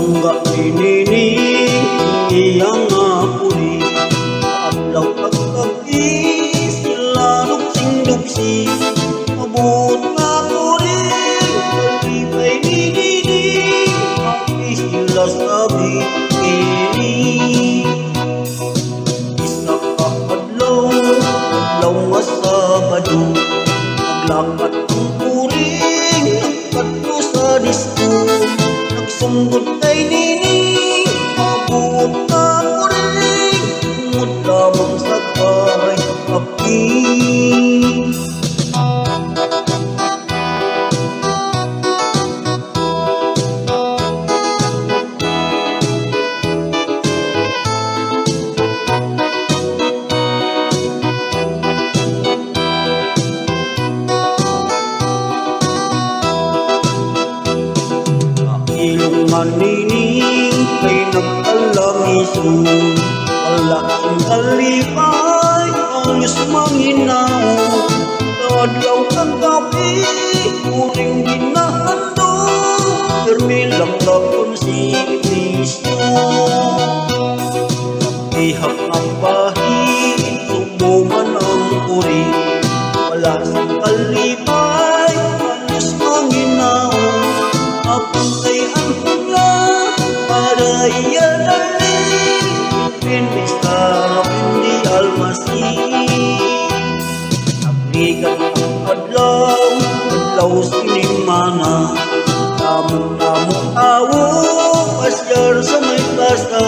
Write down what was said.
Tungga inining iyang apuri, adlaw pagkabi sila dugsing-dugsi. Abot nga kuri kalipay ninining, happy sila sabi kini. Isa ka adlaw nga Sabado, naglakad ang puring nagkadto sa disko. Nagsunggod kay nining, abot na kuring, tungod lamang sa kahay-kapi. Ilong manining kay nagkalangisun, wala ang kalipay ang Diyos manginaw. Adlaw kang gabi kuring ginahandog, permi lang gapon si Kristo. Ihap ang bahid subo man ang kuri, wala sang kalipay ang Diyos manginaw. Apang kay ang hula para iyanalin, pinpista hindi almasih. Nagligat ang adlaw sinimana, tamong-tamong awo pasyar sa may plaza.